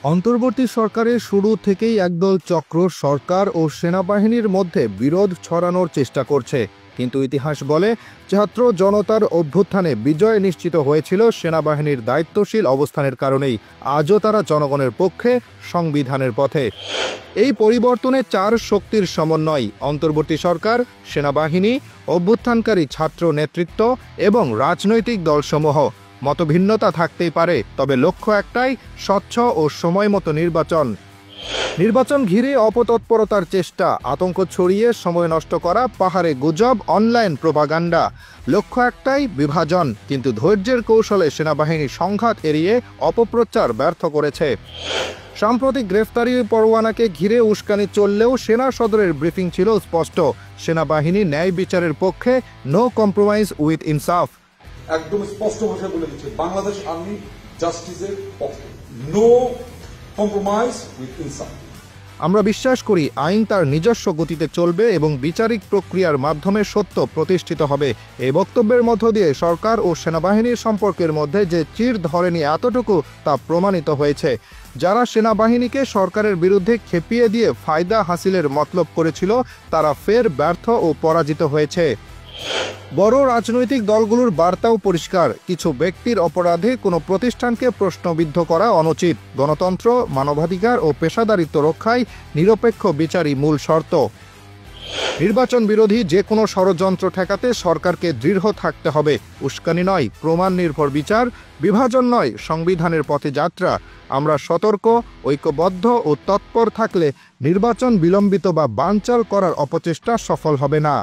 অন্তর্বর্তী সরকারের শুরু থেকেই একদল চক্র সরকার ও সেনাবাহিনীর মধ্যে বিরোধ ছড়ানোর চেষ্টা করছে, কিন্তু ইতিহাস বলে ছাত্র জনতার অভ্যুত্থানে বিজয় নিশ্চিত হয়েছিল সেনাবাহিনীর দায়িত্বশীল অবস্থানের কারণেই। আজও তারা জনগণের পক্ষে, সংবিধানের পথে। এই পরিবর্তনে চার শক্তির সমন্বয়: অন্তর্বর্তী সরকার, সেনাবাহিনী, অভ্যুত্থানকারী ছাত্র নেতৃত্ব এবং রাজনৈতিক দলসমূহ। মতভিন্নতা থাকতেই পারে, তবে লক্ষ্য একটাই, স্বচ্ছ ও সময়মতো নির্বাচন ঘিরে অপতৎপরতার চেষ্টা, আতঙ্ক ছড়িয়ে সময় নষ্ট করা, পাহাড়ে গুজব, অনলাইন প্রোপাগান্ডা। লক্ষ্য একটাই, বিভাজন। কিন্তু ধৈর্যের কৌশলে সেনাবাহিনী সংঘাত এড়িয়ে অপপ্রচার ব্যর্থ করেছে। সাম্প্রতিক গ্রেফতারি পরোয়ানাকে ঘিরে উস্কানি চললেও সেনা সদরের ব্রিফিং ছিল স্পষ্ট: সেনাবাহিনী ন্যায় বিচারের পক্ষে, নো কম্প্রোমাইজ উইথ ইনসাফ। একদম স্পষ্ট ভাষায় বলে দিচ্ছে বাংলাদেশ আর্মি জাস্টিসের পক্ষে, নো কম্প্রোমাইজ উইথ ইনসাফ। আমরা বিশ্বাস করি আইন তার নিজস্ব গতিতে চলবে এবং বিচারিক প্রক্রিয়ার মাধ্যমে সত্য প্রতিষ্ঠিত হবে। এই বক্তব্যের মধ্য দিয়ে সরকার ও সেনাবাহিনীর সম্পর্কের মধ্যে যে চির ধরেনি এতটুকু তা প্রমাণিত হয়েছে। যারা সেনাবাহিনীকে সরকারের বিরুদ্ধে খেপিয়ে দিয়ে ফায়দা হাসিলের মতলব করেছিল, তারা ফের ব্যর্থ ও পরাজিত হয়েছে। বড় রাজনৈতিক দলগুলোর বার্তাও পরিষ্কার: কিছু ব্যক্তির অপরাধে কোনো প্রতিষ্ঠানকে প্রশ্নবিদ্ধ করা অনুচিত। গণতন্ত্র, মানবাধিকার ও পেশাদারিত্ব রক্ষায় নিরপেক্ষ বিচারই মূল শর্ত। নির্বাচন বিরোধী যে কোনো ষড়যন্ত্র ঠেকাতে সরকারকে দৃঢ় থাকতে হবে। উস্কানি নয়, প্রমাণ নির্ভর বিচার; বিভাজন নয়, সংবিধানের পথে যাত্রা। আমরা সতর্ক, ঐক্যবদ্ধ ও তৎপর থাকলে নির্বাচন বিলম্বিত বা বানচাল করার অপচেষ্টা সফল হবে না।